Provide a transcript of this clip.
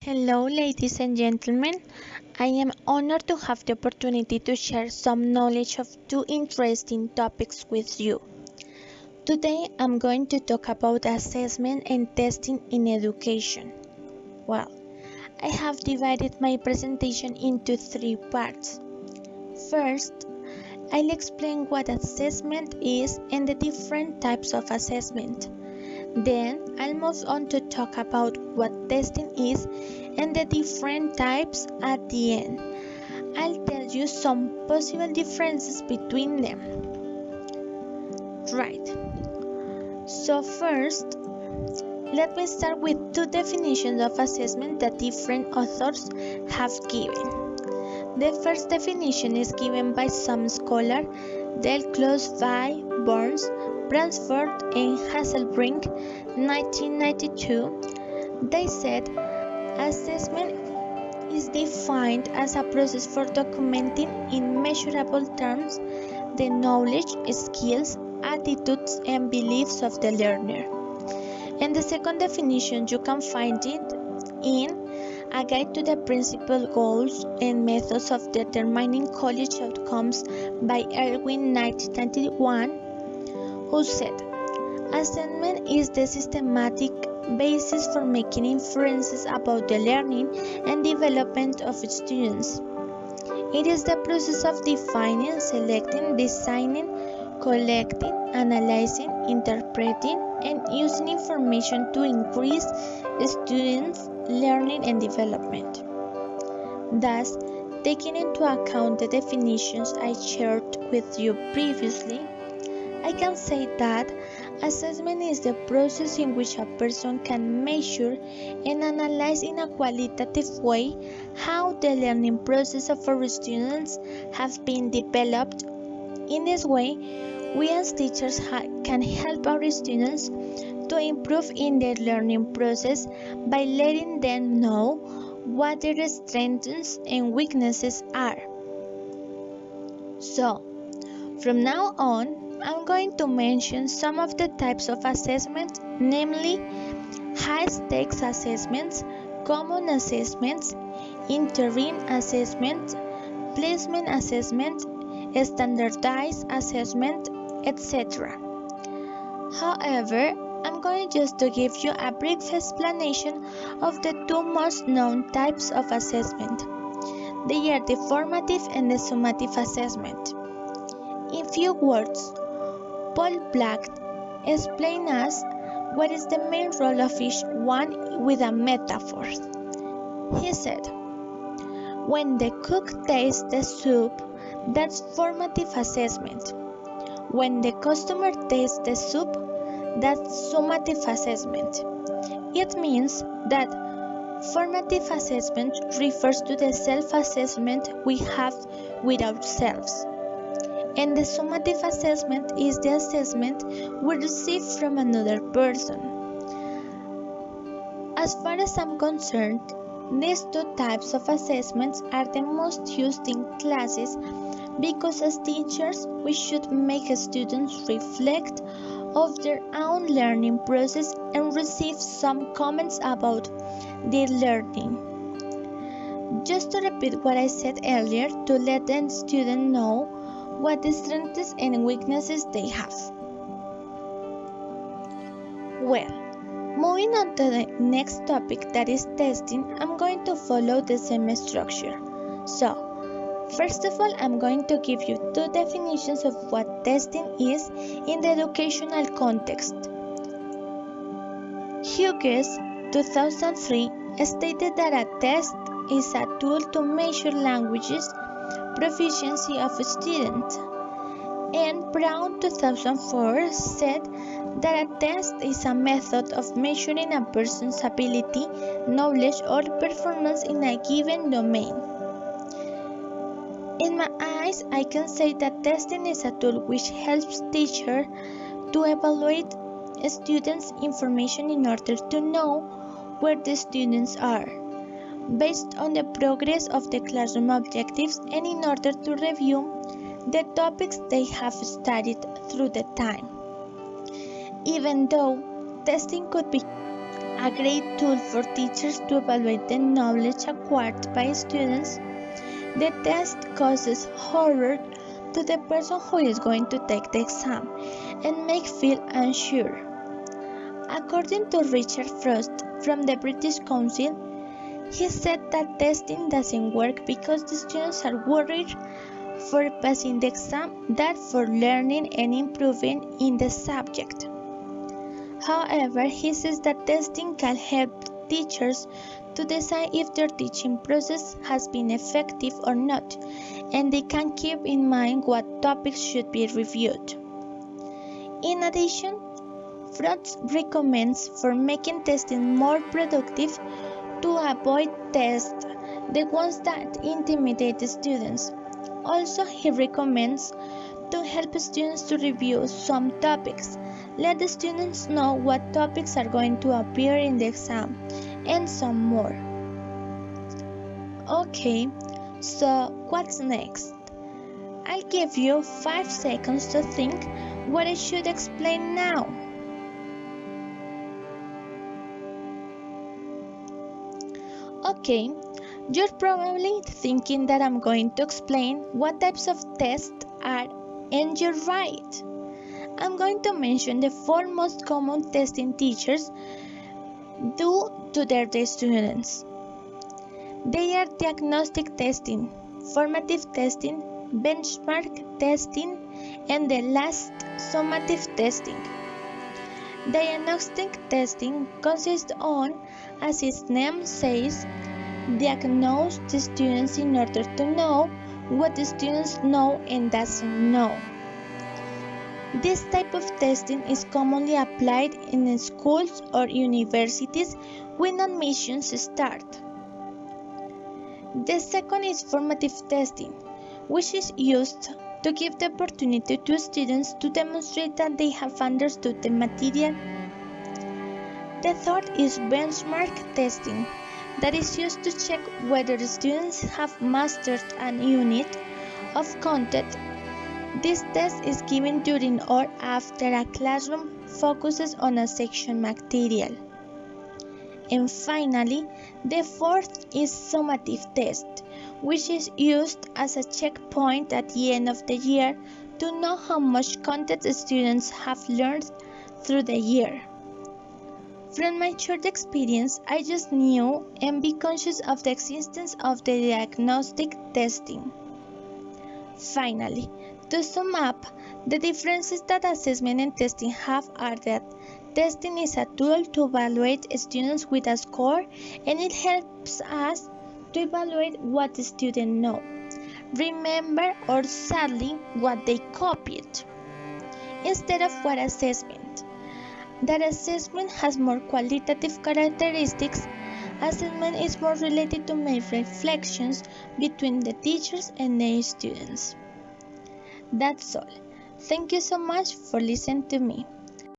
Hello, ladies and gentlemen. I am honored to have the opportunity to share some knowledge of two interesting topics with you. Today, I'm going to talk about assessment and testing in education. Well, I have divided my presentation into three parts. First, I'll explain what assessment is and the different types of assessment. Then I'll move on to talk about what testing is and the different types at the end. I'll tell you some possible differences between them. Right. So first, let me start with two definitions of assessment that different authors have given. The first definition is given by some scholar, Delclos, Burns, Bransford, and Hasselbrink, 1992. They said assessment is defined as a process for documenting in measurable terms the knowledge, skills, attitudes, and beliefs of the learner. And the second definition, you can find it in A Guide to the Principal Goals and Methods of Determining College Outcomes by Erwin, 1991, who said, assessment is the systematic basis for making inferences about the learning and development of students. It is the process of defining, selecting, designing, collecting, analyzing, interpreting, and using information to increase students' learning and development. Thus, taking into account the definitions I shared with you previously, I can say that assessment is the process in which a person can measure and analyze in a qualitative way how the learning process of our students have been developed. In this way, we as teachers can help our students to improve in their learning process by letting them know what their strengths and weaknesses are. So, from now on, I'm going to mention some of the types of assessment, namely high-stakes assessments, common assessments, interim assessment, placement assessment, standardized assessment, etc. However, I'm going just to give you a brief explanation of the two most known types of assessment. They are the formative and the summative assessment. In few words, Paul Black explains us what is the main role of each one with a metaphor. He said, when the cook tastes the soup, that's formative assessment. When the customer tastes the soup, that's summative assessment. It means that formative assessment refers to the self-assessment we have with ourselves, and the summative assessment is the assessment we receive from another person. As far as I'm concerned, these two types of assessments are the most used in classes because as teachers we should make students reflect of their own learning process and receive some comments about their learning. Just to repeat what I said earlier, to let the student know what strengths and weaknesses they have. Well, moving on to the next topic, that is testing, I'm going to follow the same structure. So, first of all, I'm going to give you two definitions of what testing is in the educational context. Hughes, 2003, stated that a test is a tool to measure languages proficiency of a student, and Brown 2004 said that a test is a method of measuring a person's ability, knowledge, or performance in a given domain. In my eyes, I can say that testing is a tool which helps teachers to evaluate students' information in order to know where the students are, based on the progress of the classroom objectives and in order to review the topics they have studied through the time. Even though testing could be a great tool for teachers to evaluate the knowledge acquired by students. The test causes horror to the person who is going to take the exam and make feel unsure. According to Richard Frost from the British Council, he said that testing doesn't work because the students are worried for passing the exam than for learning and improving in the subject. However, he says that testing can help teachers to decide if their teaching process has been effective or not, and they can keep in mind what topics should be reviewed. In addition, Frost recommends for making testing more productive to avoid tests, the ones that intimidate the students. Also, he recommends to help students to review some topics. Let the students know what topics are going to appear in the exam, and some more. Okay, so what's next? I'll give you 5 seconds to think what I should explain now. Okay, you're probably thinking that I'm going to explain what types of tests are, and you're right. I'm going to mention the 4 most common testing teachers do to their students. They are diagnostic testing, formative testing, benchmark testing, and the last, summative testing. Diagnostic testing consists on, as its name says, diagnose the students in order to know what the students know and doesn't know. This type of testing is commonly applied in schools or universities when admissions start. The second is formative testing, which is used to give the opportunity to students to demonstrate that they have understood the material. The third is benchmark testing, that is used to check whether the students have mastered a unit of content. This test is given during or after a classroom focuses on a section material. And finally, the fourth is summative test, which is used as a checkpoint at the end of the year to know how much content the students have learned through the year. From my short experience, I just knew and be conscious of the existence of the diagnostic testing. Finally, to sum up, the differences that assessment and testing have are that testing is a tool to evaluate students with a score, and it helps us to evaluate what the students know, remember, or sadly what they copied, instead of what assessment. That assessment has more qualitative characteristics. Assessment is more related to make reflections between the teachers and their students. That's all. Thank you so much for listening to me.